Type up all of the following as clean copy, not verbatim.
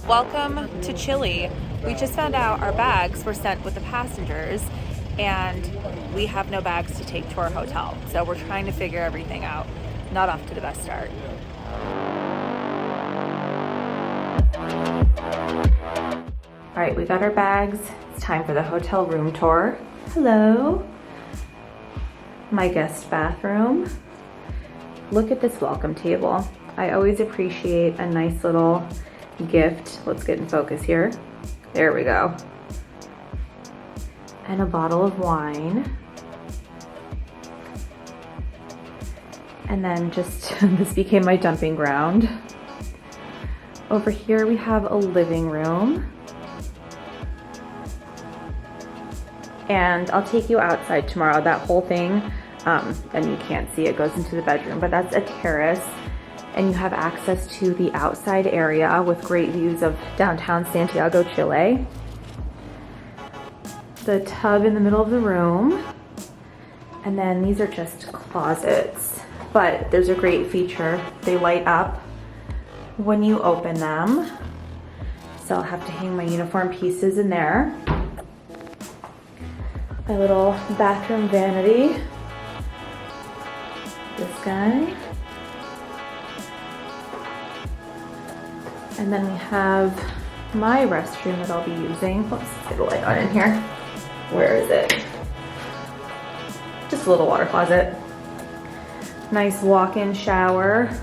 Welcome to Chile. We just found out our bags were sent with the passengers and we have no bags to take to our hotel. So we're trying to figure everything out. Not off to the best start. All right, we got our bags. It's time for the hotel room tour. Hello. My guest bathroom. Look at this welcome table. I always appreciate a nice little gift. Let's get in focus here. There we go. And a bottle of wine. And then just, this became my dumping ground. Over here we have a living room. And I'll take you outside tomorrow. That whole thing, and you can't see it, goes into the bedroom, but that's a terrace. And you have access to the outside area with great views of downtown Santiago, Chile. The tub in the middle of the room. And then these are just closets, but there's a great feature. They light up when you open them. So I'll have to hang my uniform pieces in there. My little bathroom vanity. This guy. And then we have my restroom that I'll be using. Let's get a light on in here. Where is it? Just a little water closet. Nice walk-in shower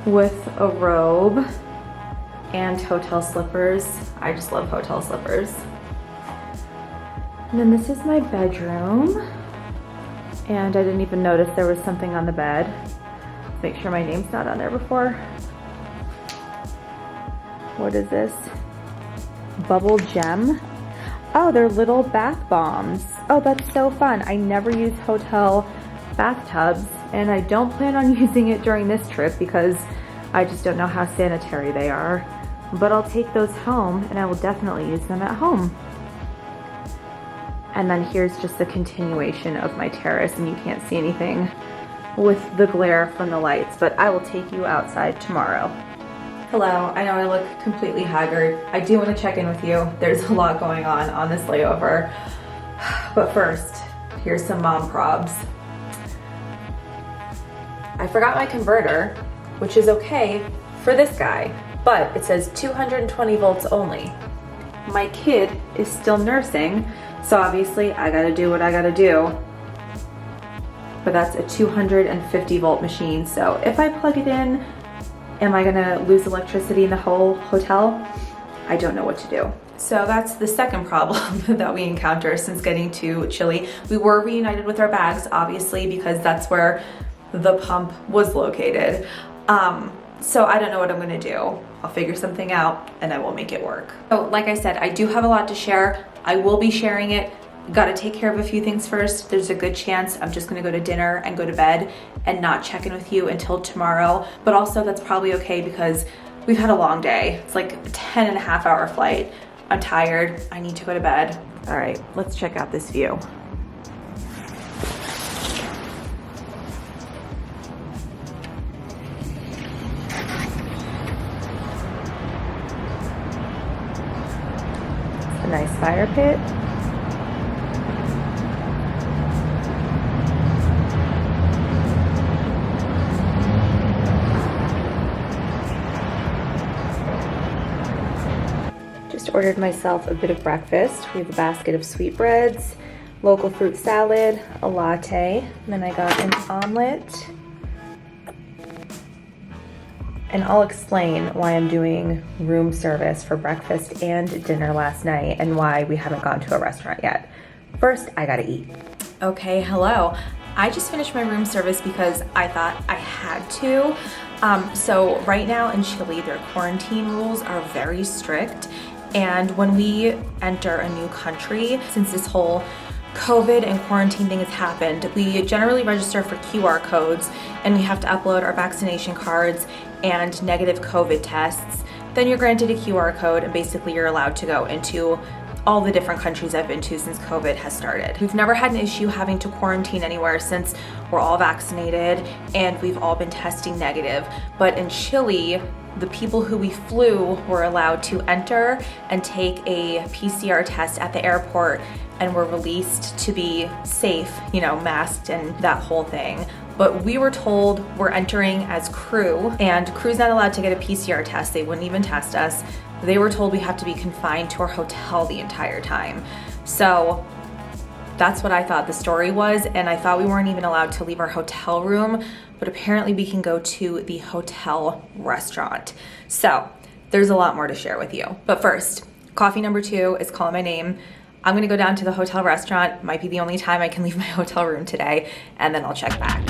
with a robe and hotel slippers. I just love hotel slippers. And then this is my bedroom. And I didn't even notice there was something on the bed. Let's make sure my name's not on there before. What is this? Bubble gem? Oh, they're little bath bombs. Oh, that's so fun. I never use hotel bathtubs and I don't plan on using it during this trip because I just don't know how sanitary they are. But I'll take those home and I will definitely use them at home. And then here's just the continuation of my terrace and you can't see anything with the glare from the lights, but I will take you outside tomorrow. Hello, I know I look completely haggard. I do want to check in with you. There's a lot going on this layover. But first, here's some mom probs. I forgot my converter, which is okay for this guy, but it says 220 volts only. My kid is still nursing, so obviously I gotta do what I gotta do. But that's a 250 volt machine, so if I plug it in, am I gonna lose electricity in the whole hotel? I don't know what to do. So that's the second problem that we encounter since getting to Chile. We were reunited with our bags, obviously, because that's where the pump was located. So I don't know what I'm gonna do. I'll figure something out and I will make it work. So like I said, I do have a lot to share. I will be sharing it. Gotta take care of a few things first. There's a good chance I'm just gonna go to dinner and go to bed and not check in with you until tomorrow. But also that's probably okay because we've had a long day. It's like a 10.5-hour flight. I'm tired, I need to go to bed. All right, let's check out this view. It's a nice fire pit. Ordered myself a bit of breakfast. We have a basket of sweetbreads, local fruit salad, a latte, and then I got an omelet And I'll explain why I'm doing room service for breakfast and dinner last night and why we haven't gone to a restaurant yet. First, I gotta eat. Okay, hello. I just finished my room service because I thought I had to. So right now in Chile, their quarantine rules are very strict. And when we enter a new country, since this whole COVID and quarantine thing has happened, we generally register for QR codes and we have to upload our vaccination cards and negative COVID tests. Then you're granted a QR code and basically you're allowed to go into all the different countries I've been to since COVID has started. We've never had an issue having to quarantine anywhere since we're all vaccinated and we've all been testing negative. But in Chile, the people who we flew were allowed to enter and take a PCR test at the airport and were released to be safe, masked and that whole thing. But we were told we're entering as crew, and crew's not allowed to get a PCR test. They wouldn't even test us. They were told we have to be confined to our hotel the entire time. So that's what I thought the story was, and I thought we weren't even allowed to leave our hotel room, but apparently we can go to the hotel restaurant. So there's a lot more to share with you. But first, coffee number 2 is calling my name. I'm gonna go down to the hotel restaurant. Might be the only time I can leave my hotel room today, and then I'll check back.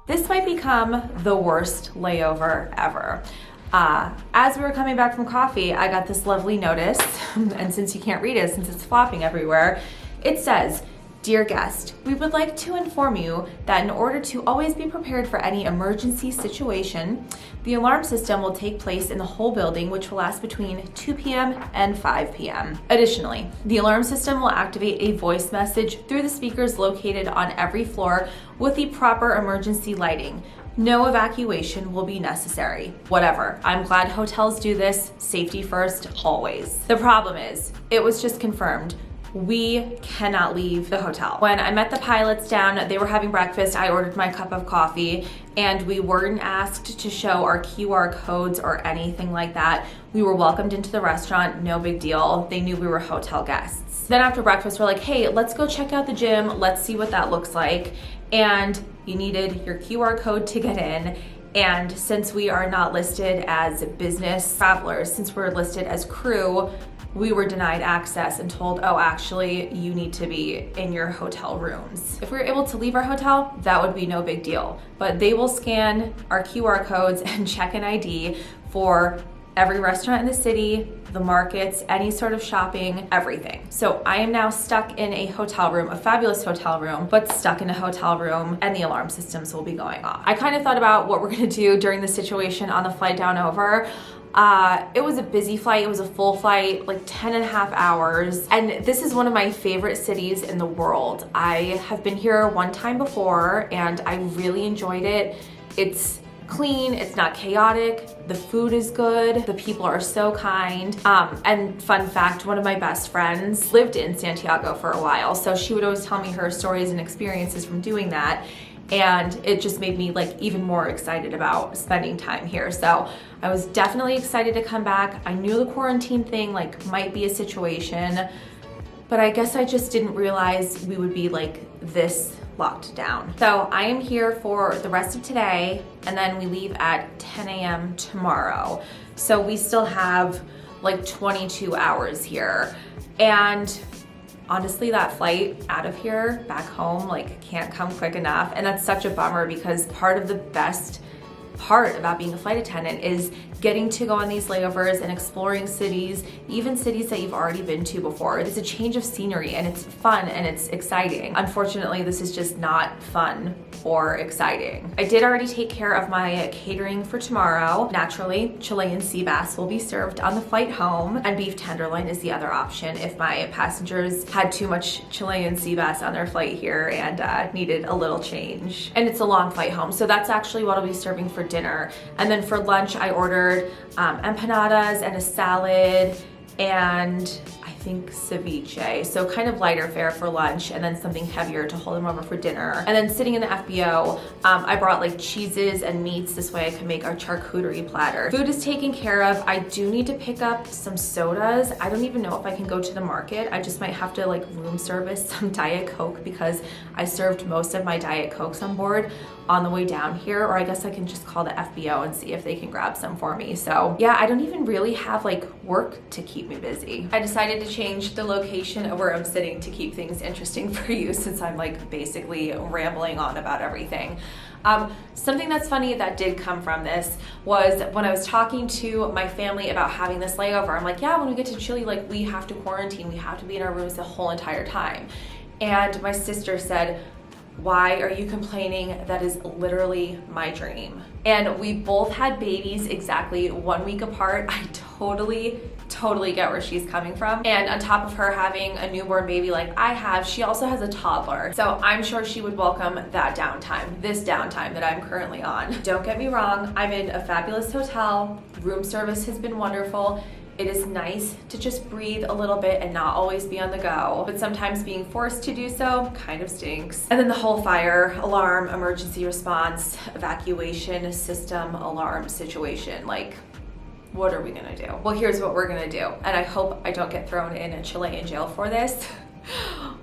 This might become the worst layover ever. As we were coming back from coffee, I got this lovely notice, and since you can't read it, since it's flopping everywhere, it says, "Dear guest, we would like to inform you that in order to always be prepared for any emergency situation, the alarm system will take place in the whole building, which will last between 2 p.m. and 5 p.m. Additionally, the alarm system will activate a voice message through the speakers located on every floor with the proper emergency lighting. No evacuation will be necessary." Whatever. I'm glad hotels do this. Safety first, always. The problem is, it was just confirmed. We cannot leave the hotel. When I met the pilots down, they were having breakfast. I ordered my cup of coffee, and we weren't asked to show our QR codes or anything like that. We were welcomed into the restaurant, no big deal. They knew we were hotel guests. Then after breakfast, we're like, hey, let's go check out the gym. Let's see what that looks like. And you needed your QR code to get in. And since we are not listed as business travelers, since we're listed as crew, we were denied access and told, oh, actually, you need to be in your hotel rooms. If we were able to leave our hotel, that would be no big deal. But they will scan our QR codes and check an ID for every restaurant in the city, the markets, any sort of shopping, everything. So I am now stuck in a hotel room, a fabulous hotel room, but stuck in a hotel room, and the alarm systems will be going off. I kind of thought about what we're gonna do during the situation on the flight down over. It was a busy flight. It was a full flight, like 10 and a half hours. And this is one of my favorite cities in the world. I have been here one time before and I really enjoyed it. It's clean, it's not chaotic, the food is good, the people are so kind. And fun fact, one of my best friends lived in Santiago for a while, so she would always tell me her stories and experiences from doing that. And it just made me like even more excited about spending time here. So I was definitely excited to come back. I knew the quarantine thing like might be a situation, but I guess I just didn't realize we would be like this locked down. So I am here for the rest of today, and then we leave at 10 a.m. tomorrow. So we still have like 22 hours here. And honestly, that flight out of here back home like can't come quick enough, and that's such a bummer because part of the best part about being a flight attendant is getting to go on these layovers and exploring cities, even cities that you've already been to before. It's a change of scenery and it's fun and it's exciting. Unfortunately, this is just not fun or exciting. I did already take care of my catering for tomorrow. Naturally, Chilean sea bass will be served on the flight home, and beef tenderloin is the other option if my passengers had too much Chilean sea bass on their flight here and needed a little change. And it's a long flight home, so that's actually what I'll be serving for dinner. And then for lunch, I ordered empanadas and a salad and I think ceviche. So kind of lighter fare for lunch and then something heavier to hold them over for dinner. And then sitting in the FBO, I brought like cheeses and meats. This way I can make our charcuterie platter. Food is taken care of. I do need to pick up some sodas. I don't even know if I can go to the market. I just might have to like room service some Diet Coke because I served most of my Diet Cokes on board on the way down here, or I guess I can just call the FBO and see if they can grab some for me. So yeah, I don't even really have like work to keep me busy. I decided to change the location of where I'm sitting to keep things interesting for you since I'm like basically rambling on about everything. Something that's funny that did come from this was when I was talking to my family about having this layover, I'm like, yeah, when we get to Chile, like we have to quarantine, we have to be in our rooms the whole entire time. And my sister said, why are you complaining? That is literally my dream. And we both had babies exactly 1 week apart. I totally get where she's coming from. And on top of her having a newborn baby like I have, she also has a toddler. So I'm sure she would welcome that downtime, this downtime that I'm currently on. Don't get me wrong, I'm in a fabulous hotel. Room service has been wonderful. It is nice to just breathe a little bit and not always be on the go, but sometimes being forced to do so kind of stinks. And then the whole fire alarm, emergency response, evacuation system alarm situation, like, what are we gonna do? Well, here's what we're gonna do, and I hope I don't get thrown in a Chilean jail for this.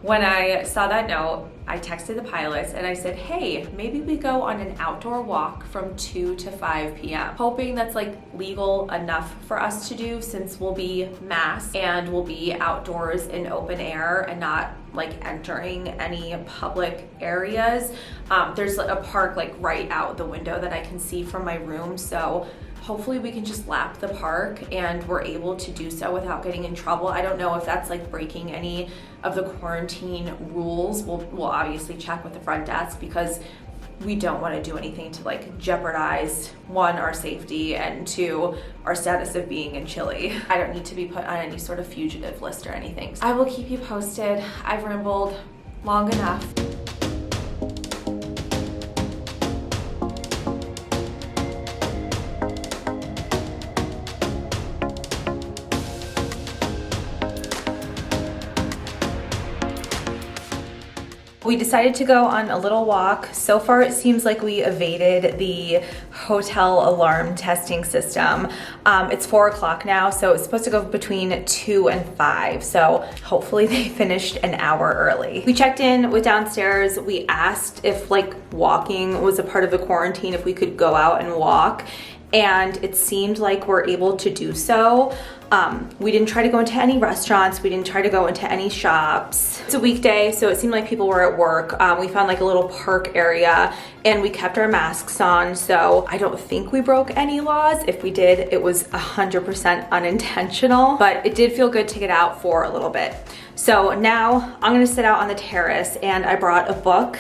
When I saw that note, I texted the pilots and I said, hey, maybe we go on an outdoor walk from 2 to 5 p.m. Hoping that's like legal enough for us to do since we'll be masked and we'll be outdoors in open air and not like entering any public areas. There's a park like right out the window that I can see from my room. So hopefully we can just lap the park and we're able to do so without getting in trouble. I don't know if that's like breaking any of the quarantine rules. We'll obviously check with the front desk because we don't want to do anything to like jeopardize, one, our safety, and two, our status of being in Chile. I don't need to be put on any sort of fugitive list or anything. So I will keep you posted. I've rambled long enough. We decided to go on a little walk. So far, it seems like we evaded the hotel alarm testing system. It's 4 o'clock now, so it's supposed to go between 2 and 5. So hopefully they finished an hour early. We checked in with downstairs. We asked if like walking was a part of the quarantine, if we could go out and walk. And it seemed like we're able to do so. We didn't try to go into any restaurants. We didn't try to go into any shops. It's a weekday, so it seemed like people were at work. We found like a little park area and we kept our masks on. So I don't think we broke any laws. If we did, it was 100% unintentional, but it did feel good to get out for a little bit. So now I'm gonna sit out on the terrace and I brought a book.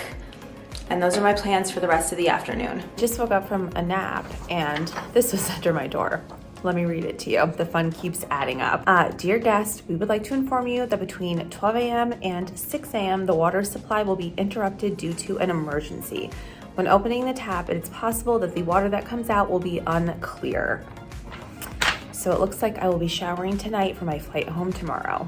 And those are my plans for the rest of the afternoon. Just woke up from a nap and this was under my door. Let me read it to you. The fun keeps adding up. Dear guest, we would like to inform you that between 12 a.m. and 6 a.m. the water supply will be interrupted due to an emergency. When opening the tap, it's possible that the water that comes out will be unclear. So it looks like I will be showering tonight for my flight home tomorrow.